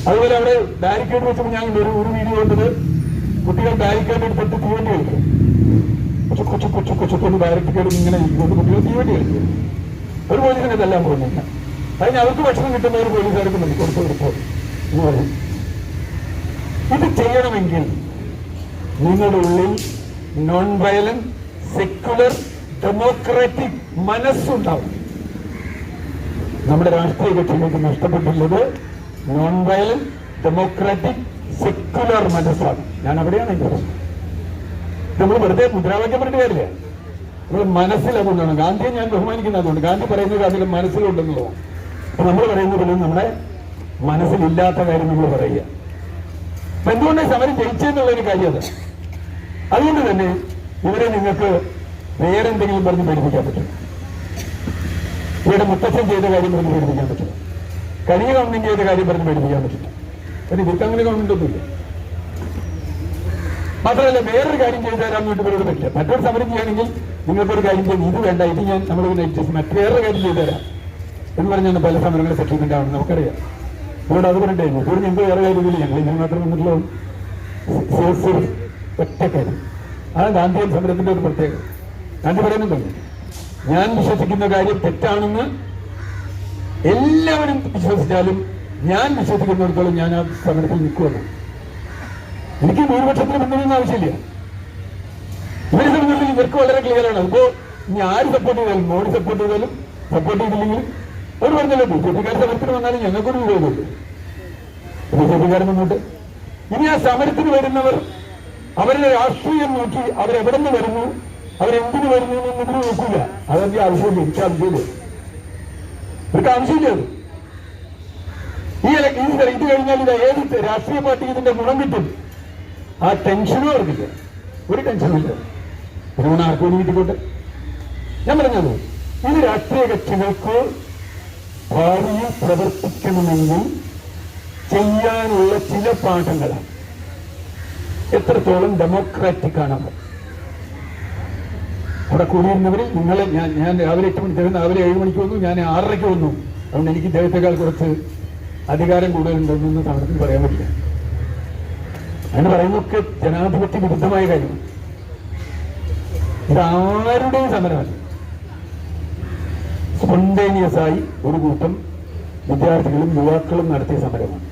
അതുപോലെ അവിടെ ബാരിക്കേഡ് വെച്ചപ്പോൾ ഞാൻ ഒരു വീഡിയോ കണ്ടത്, കുട്ടികൾ ബാരിക്കേഡ് എടുത്തിട്ട് തീവണ്ടി കളിക്കും. കൊച്ചു ബാരിക്കേഡ് ഇങ്ങനെ ഇരിക്കുന്നത് കുട്ടികൾ തീവണ്ടി കളിക്കും. ഒരു പോലീസിനെ ഇതെല്ലാം പോകുന്നില്ല. അതിന് അവർക്ക് ഭക്ഷണം കിട്ടുന്ന ഒരു പോലീസുകാർക്ക് മതി, കൊടുത്തു എന്ന് പറയും. ഇത് ചെയ്യണമെങ്കിൽ നിങ്ങളുടെ ഉള്ളിൽ നോൺ വയലന്റ്, സെക്യുലർ, ഡെമോക്രാറ്റിക് മനസ്സുണ്ടാവും. നമ്മുടെ രാഷ്ട്രീയ കക്ഷികൾക്ക് നഷ്ടപ്പെട്ടുള്ളത് നോൺ വയലന്റ്, ഡെമോക്രാറ്റിക്, സെക്യുലർ മനസ്സാണ്. ഞാൻ അവിടെയാണ് എന്റെ പ്രശ്നം. നമ്മൾ വെറുതെ മുദ്രാവാക്യം പറഞ്ഞിട്ട് കാര്യമില്ല. നമ്മൾ മനസ്സിൽ അതുകൊണ്ടാണ്. ഗാന്ധിയെ ഞാൻ ബഹുമാനിക്കുന്നത് അതുകൊണ്ട്. ഗാന്ധി പറയുന്നത് അതിൽ മനസ്സിലുണ്ടെന്നുള്ളതാണ്. അപ്പൊ നമ്മൾ പറയുന്നത് പോലെ നമ്മുടെ മനസ്സിലില്ലാത്ത കാര്യം നമ്മൾ പറയുക. അപ്പൊ എന്തുകൊണ്ടാണ് സമരം ജയിച്ചെന്നുള്ളൊരു കാര്യം അത്. അതുകൊണ്ട് തന്നെ ഇവരെ നിങ്ങൾക്ക് വേറെന്തെങ്കിലും പറഞ്ഞ് പഠിപ്പിക്കാൻ പറ്റും. ഇവിടെ മുത്തച്ഛൻ ചെയ്ത കാര്യം പറഞ്ഞ് പഠിപ്പിക്കാൻ പറ്റില്ല. കഴിഞ്ഞ ഗവൺമെന്റ് ചെയ്ത കാര്യം പറഞ്ഞ് പഠിപ്പിക്കാൻ പറ്റില്ല. കാരണം ഇവർക്ക് അങ്ങനെ ഗവൺമെന്റ് ഒന്നുമില്ല. മാത്രമല്ല വേറൊരു കാര്യം ചെയ്തു തരാൻ വേണ്ടി ഇവരോട് പറ്റില്ല. മറ്റൊരു സമരം ചെയ്യുകയാണെങ്കിൽ നിങ്ങൾക്കൊരു കാര്യം ചെയ്യാൻ ഇത് വേണ്ട, ഇത് ഞാൻ നമ്മൾ മറ്റു വേറൊരു കാര്യം ചെയ്തു തരാം എന്ന് പറഞ്ഞാണ് പല സമരങ്ങളും സെറ്റിൽമെന്റ് ആവണം. നമുക്കറിയാം. ഇവിടെ അത് പറഞ്ഞിട്ടായിരുന്നു. ഇവിടെ ഞങ്ങൾക്ക് വേറെ കാര്യമില്ല, ഞങ്ങൾ ഇതിന് മാത്രം വന്നിട്ടുള്ള ഒറ്റ കാര്യം. അതാണ് ഗാന്ധിയൻ സമരത്തിന്റെ ഒരു പ്രത്യേകത. ഗാന്ധി പറയുന്നുണ്ട്, ഞാൻ വിശ്വസിക്കുന്ന കാര്യം തെറ്റാണെന്ന് എല്ലാവരും വിശ്വസിച്ചാലും ഞാൻ വിശ്വസിക്കുന്നിടത്തോളം ഞാൻ ആ സമരത്തിൽ നിൽക്കുമല്ലോ. എനിക്ക് ഭൂരിപക്ഷത്തിന് പിന്തുണയൊന്നും ആവശ്യമില്ല. ഇവരെ സംബന്ധിച്ച് ഇവർക്ക് വളരെ ക്ലിയറാണ്. അപ്പോ ഇനി ആര് സപ്പോർട്ട് ചെയ്താലും, മോഡി സപ്പോർട്ട് ചെയ്താലും സപ്പോർട്ട് ചെയ്തില്ലെങ്കിലും അവർ പറഞ്ഞല്ലോ ബിജെപിക്കാർ സമരത്തിന് വന്നാലും ഞങ്ങൾക്കൊരു വിരോധമുണ്ട്. ബിജെപിക്കാരൻ മുന്നോട്ട് ഇനി ആ സമരത്തിന് വരുന്നവർ അവരുടെ രാഷ്ട്രീയം നോക്കി അവരെവിടെ നിന്ന് വരുന്നു, അവരെന്തിനു വരുന്നു എന്നൊന്നും നോക്കൂല. അതെന്റെ ആവശ്യമില്ല, എനിക്ക് ആവശ്യമില്ല, ഇവർക്ക് ആവശ്യമില്ല. അത് ഇത് കഴിഞ്ഞാൽ ഇത് ഏത് രാഷ്ട്രീയ പാർട്ടിക്ക് ഇതിന്റെ ഗുണം കിട്ടും ആ ടെൻഷനും അവർക്കില്ല. ഒരു ടെൻഷനുമില്ല. പിന്നെ ആർക്കും വേണ്ടി കിട്ടിക്കോട്ടെ. ഞാൻ പറഞ്ഞത് ഇത് രാഷ്ട്രീയ കക്ഷികൾക്ക് ഭാവിയിൽ പ്രവർത്തിക്കണമെങ്കിൽ ചെയ്യാനുള്ള ചില പാഠങ്ങളാണ്. എത്രത്തോളം ഡെമോക്രാറ്റിക് ആണ് അവർ. അവിടെ കൂടിയിരുന്നവരിൽ നിങ്ങളെ ഞാൻ രാവിലെ 8 മണിക്ക് രാവിലെ 7 മണിക്ക് വന്നു, ഞാൻ 6:30 വന്നു. അതുകൊണ്ട് എനിക്ക് ഇദ്ദേഹത്തെക്കാൾ കുറച്ച് അധികാരം കൂടുതലുണ്ടെന്നൊന്നും സമരത്തിൽ പറയാൻ പറ്റില്ല. അങ്ങനെ പറയുന്നതൊക്കെ ജനാധിപത്യ വിരുദ്ധമായ കാര്യമാണ്. ഇതാരുടെയും സമരമല്ല. സ്പോണ്ടേനിയസായി ഒരു കൂട്ടം വിദ്യാർത്ഥികളും യുവാക്കളും നടത്തിയ സമരമാണ്.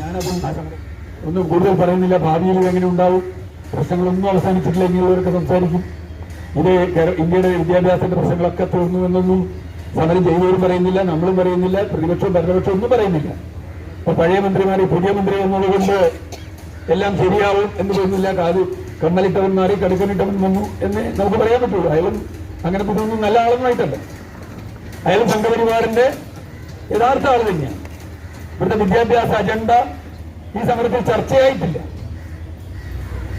ഞാനതും ആ സമരം ഒന്നും കൂടുതൽ പറയുന്നില്ല. ഭാവിയിൽ എങ്ങനെ ഉണ്ടാവും, പ്രശ്നങ്ങളൊന്നും അവസാനിച്ചിട്ടില്ല, ഇങ്ങനെയുള്ളവരൊക്കെ സംസാരിക്കും. ഇത് ഇന്ത്യയുടെ വിദ്യാഭ്യാസത്തിന്റെ പ്രശ്നങ്ങളൊക്കെ തീർന്നു എന്നൊന്നും സമരം ചെയ്തവരും പറയുന്നില്ല, നമ്മളും പറയുന്നില്ല, പ്രതിപക്ഷവും ഭരണപക്ഷവും ഒന്നും പറയുന്നില്ല. അപ്പൊ പഴയ മന്ത്രിമാരെ പുതിയ മന്ത്രി വന്നതുകൊണ്ട് എല്ലാം ശരിയാവും എന്ന് തോന്നുന്നില്ല. കമ്മലിട്ടവൻ മാറി കടുക്കനിട്ടവൻ വന്നു എന്ന് നമുക്ക് പറയാൻ പറ്റുള്ളൂ. അയാളും അങ്ങനെ പുതിയൊന്നും നല്ല ആളൊന്നുമായിട്ടല്ല. അയാളും സംഘപരിവാറിന്റെ യഥാർത്ഥ ആൾ തന്നെയാണ്. ഇവിടുത്തെ വിദ്യാഭ്യാസ അജണ്ട ഈ സമരത്തിൽ ചർച്ചയായിട്ടില്ല.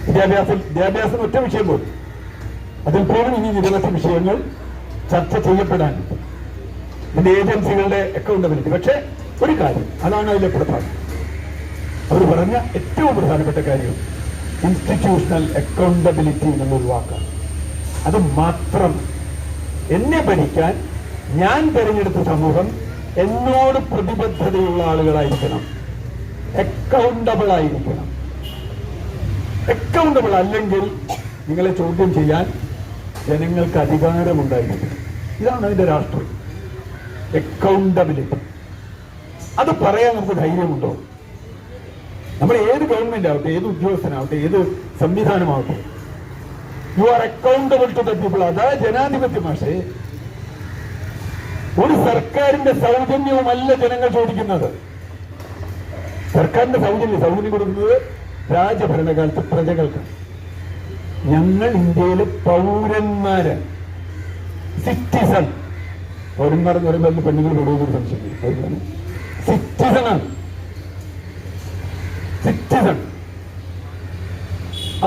വിദ്യാഭ്യാസം ഒറ്റ വിഷയം പോലും. അതിൽ പോലും ഇനി നിരവധി വിഷയങ്ങൾ ചർച്ച ചെയ്യപ്പെടാനുണ്ട്. ഇതിന്റെ ഏജൻസികളുടെ അക്കൗണ്ടബിലിറ്റി. പക്ഷെ ഒരു കാര്യം, അതാണ് അതിലെ പ്രധാനം. അവർ പറഞ്ഞ ഏറ്റവും പ്രധാനപ്പെട്ട കാര്യം ഇൻസ്റ്റിറ്റ്യൂഷണൽ അക്കൗണ്ടബിലിറ്റി എന്നുള്ളൊരു വാക്കാണ്. അത് മാത്രം എന്നെ ഭരിക്കാൻ ഞാൻ തെരഞ്ഞെടുത്ത സമൂഹം എന്നോട് പ്രതിബദ്ധതയുള്ള ആളുകളായിരിക്കണം, അക്കൗണ്ടബിൾ ആയിരിക്കണം. അക്കൗണ്ടബിൾ അല്ലെങ്കിൽ നിങ്ങളെ ചോദ്യം ചെയ്യാൻ ജനങ്ങൾക്ക് അധികാരമുണ്ടായിരിക്കണം. ഇതാണ് അതിന്റെ രാഷ്ട്രീയം, അക്കൗണ്ടബിലിറ്റി. അത് പറയാൻ നമുക്ക് ധൈര്യമുണ്ടോ? നമ്മൾ ഏത് ഗവൺമെന്റ് ആവട്ടെ, ഏത് ഉദ്യോഗസ്ഥനാവട്ടെ, ഏത് സംവിധാനമാവട്ടെ, you are accountable to the people. അതാ ജനാധിപത്യം. പക്ഷേ ഒരു സർക്കാരിന്റെ സൗജന്യവുമല്ല ജനങ്ങൾ ചോദിക്കുന്നത്. സർക്കാരിന്റെ സൗജന്യം കൊടുക്കുന്നത് രാജഭരണകാലത്ത് പ്രജകൾക്ക്. ഞങ്ങൾ ഇന്ത്യയിലെ പൗരന്മാര്, സിറ്റിസൺ. പൗരന്മാർ എന്ന് പറയുമ്പോൾ പെണ്ണുങ്ങൾ കൊടുക്കുന്ന സംശയം. സിറ്റിസണാണ്, സിറ്റിസൺ.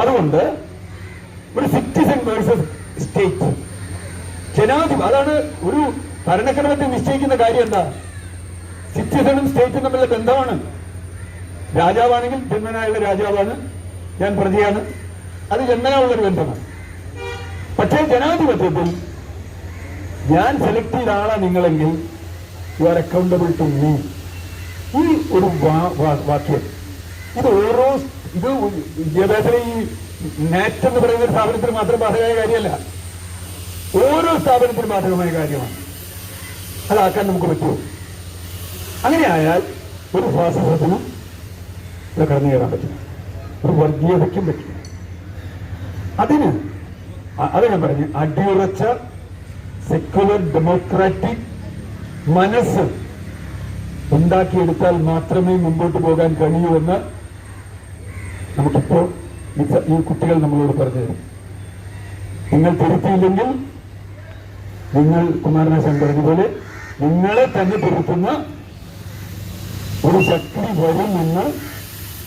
അതുകൊണ്ട് ഒരു സിറ്റിസൺ വേഴ്സസ് സ്റ്റേറ്റ്, ജനാധിപത്യം. അതാണ് ഒരു ഭരണക്രമത്തെ നിശ്ചയിക്കുന്ന കാര്യം. എന്താ? സിറ്റിസണും സ്റ്റേറ്റും തമ്മിലുള്ള ബന്ധമാണ്. രാജാവാണെങ്കിൽ ജന്മനായുള്ള രാജാവാണ്, ഞാൻ പ്രജയാണ്. അത് ജന്മനാവുള്ളൊരു ബന്ധമാണ്. പക്ഷേ ജനാധിപത്യത്തിൽ ഞാൻ സെലക്ട് ചെയ്ത ആളാ നിങ്ങളെങ്കിൽ you are accountable to me. ഈ ഒരു വാക്യം ഇത് വിദ്യാഭ്യാസത്തിലെ ഈ നാറ്റ് എന്ന് പറയുന്ന ഒരു സ്ഥാപനത്തിന് മാത്രം ബാധകമായ കാര്യമല്ല, ഓരോ സ്ഥാപനത്തിനും ബാധകമായ കാര്യമാണ്. അതാക്കാൻ നമുക്ക് പറ്റുമോ? അങ്ങനെയായാൽ ഒരു ഫാസിസത്തിനും ഇവിടെ കടന്നു കയറാൻ പറ്റില്ല, ഒരു വർഗീയതയ്ക്കും പറ്റില്ല. അത് ഞാൻ പറഞ്ഞു, അടിയുറച്ച സെക്യുലർ ഡെമോക്രാറ്റിക് മനസ്സ് ഉണ്ടാക്കിയെടുത്താൽ മാത്രമേ മുമ്പോട്ട് പോകാൻ കഴിയൂ എന്ന് നമുക്കിപ്പോൾ ഈ കുട്ടികൾ നമ്മളോട് പറഞ്ഞു തരും. നിങ്ങൾ തിരുത്തിയില്ലെങ്കിൽ നിങ്ങൾ കുമാരനാശാൻ പറഞ്ഞതുപോലെ നിങ്ങളെ തന്നെ തിരുത്തുന്ന ഒരു ശക്തി വരും എന്ന്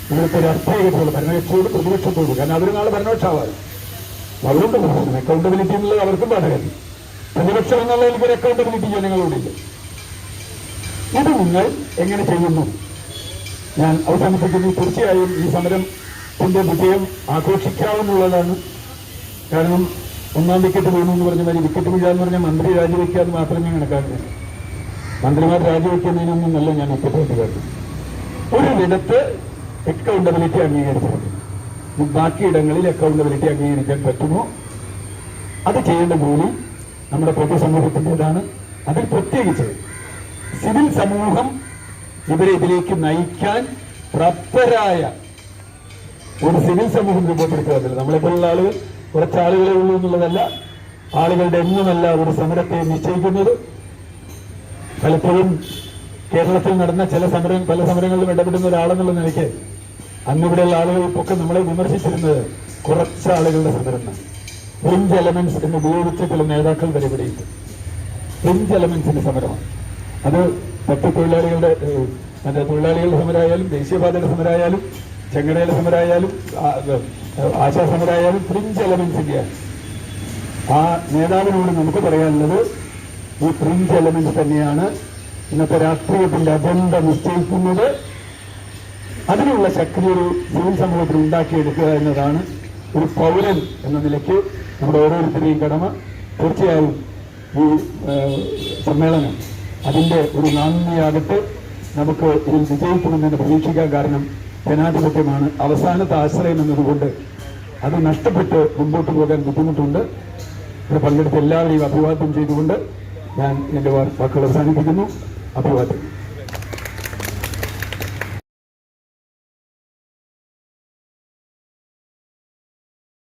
ഇവിടുത്തെ രാഷ്ട്രീയത്തോട്, ഭരണകക്ഷിയോട്, പ്രതിപക്ഷത്തോട്. കാരണം അവർ നാളെ ഭരണപക്ഷമാവാറ്. അവരുണ്ട് പ്രശ്നം. അക്കൗണ്ടബിലിറ്റി എന്നുള്ളത് അവർക്കും ബാധകമാണ്. പ്രതിപക്ഷം എന്നുള്ള എനിക്കൊരു അക്കൗണ്ടബിലിറ്റി ജനങ്ങളോടില്ല. ഇത് നിങ്ങൾ എങ്ങനെ ചെയ്യുന്നു? ഞാൻ അവസാനിപ്പിക്കുന്നു. തീർച്ചയായും ഈ സമരത്തിന്റെ വിജയം ആഘോഷിക്കാവുന്നതാണ്. കാരണം 1-ാം വിക്കറ്റ് വീണു എന്ന് പറഞ്ഞ മാതിരി വിക്കറ്റ് വീഴാന്ന് പറഞ്ഞാൽ മന്ത്രി രാജിവെക്കാന്ന് മാത്രം ഞാൻ കണക്കാക്കുന്നത്. മന്ത്രിമാർ രാജിവെക്കുന്നതിനൊന്നും നല്ല ഞാൻ വിക്കറ്റ് കണക്കാക്കുന്നു. ഒരു വിധത്ത് അക്കൗണ്ടബിലിറ്റി അംഗീകരിച്ചിട്ടുണ്ട്. ബാക്കിയിടങ്ങളിൽ അക്കൗണ്ടബിലിറ്റി അംഗീകരിക്കാൻ പറ്റുമോ? അത് ചെയ്യേണ്ട ജോലി നമ്മുടെ പൊതുസമൂഹത്തിൻ്റെതാണ്. അതിൽ പ്രത്യേകിച്ച് സിവിൽ സമൂഹം ഇവരെ ഇതിലേക്ക് നയിക്കാൻ പ്രാപ്തരായ ഒരു സിവിൽ സമൂഹം രൂപപ്പെടുത്തുകയല്ല. നമ്മളെപ്പോലുള്ള ആളുകൾ കുറച്ചാളുകളെ ഉള്ളൂ എന്നുള്ളതല്ല, ആളുകളുടെ എണ്ണമല്ല ഒരു സമരത്തെ നിശ്ചയിക്കുന്നത്. പലപ്പോഴും കേരളത്തിൽ നടന്ന പല സമരങ്ങളിലും ഇടപെടുന്ന ഒരാളെന്നുള്ള നിലയ്ക്ക് അന്നിവിടെയുള്ള ആളുകൾക്കൊക്കെ നമ്മളെ വിമർശിച്ചിരുന്നത് കുറച്ച് ആളുകളുടെ സമരം. ഫ്രിഞ്ച് എലമെന്റ്സ് എന്ന് ഉപയോഗിച്ച ചില നേതാക്കൾ വരെ ഇവിടെയുണ്ട്. ഫ്രിഞ്ച് എലമെന്റ്സിന്റെ സമരമാണ് അത്. മറ്റു തൊഴിലാളികളുടെ സമരമായാലും, ദേശീയപാതയുടെ സമരമായാലും, ചെങ്കടയിലെ സമരമായാലും, ആശാ സമരമായാലും ഫ്രിഞ്ച് എലമെന്റ്സിന്റെയാണ്. ആ നേതാവിനോട് നമുക്ക് പറയാനുള്ളത് ഈ ഫ്രിഞ്ച് എലമെന്റ്സ് തന്നെയാണ് ഇന്നത്തെ രാഷ്ട്രീയത്തിന്റെ അജണ്ട നിശ്ചയിക്കുന്നത്. അതിനുള്ള ശക്തി ഒരു സിവിൽ സമൂഹത്തിൽ ഉണ്ടാക്കിയെടുക്കുക എന്നതാണ് ഒരു പൗരൻ എന്ന നിലയ്ക്ക് നമ്മുടെ ഓരോരുത്തരെയും കടമ. തീർച്ചയായും ഈ സമ്മേളനം അതിന്റെ ഒരു നാന്ദിയാകട്ടെ. നമുക്ക് ഇതിൽ വിജയിക്കുമെന്ന് പ്രതീക്ഷിക്കാൻ. കാരണം ജനാധിപത്യമാണ് അവസാനത്തെ ആശ്രയം എന്നതുകൊണ്ട് അത് നഷ്ടപ്പെട്ട് മുമ്പോട്ട് പോകാൻ ബുദ്ധിമുട്ടുണ്ട്. ഇവിടെ പങ്കെടുത്ത എല്ലാവരെയും അഭിവാദ്യം ചെയ്തുകൊണ്ട് ഞാൻ എൻ്റെ വാക്കുകൾ അവസാനിപ്പിക്കുന്നു. അഭിവാദ്യം.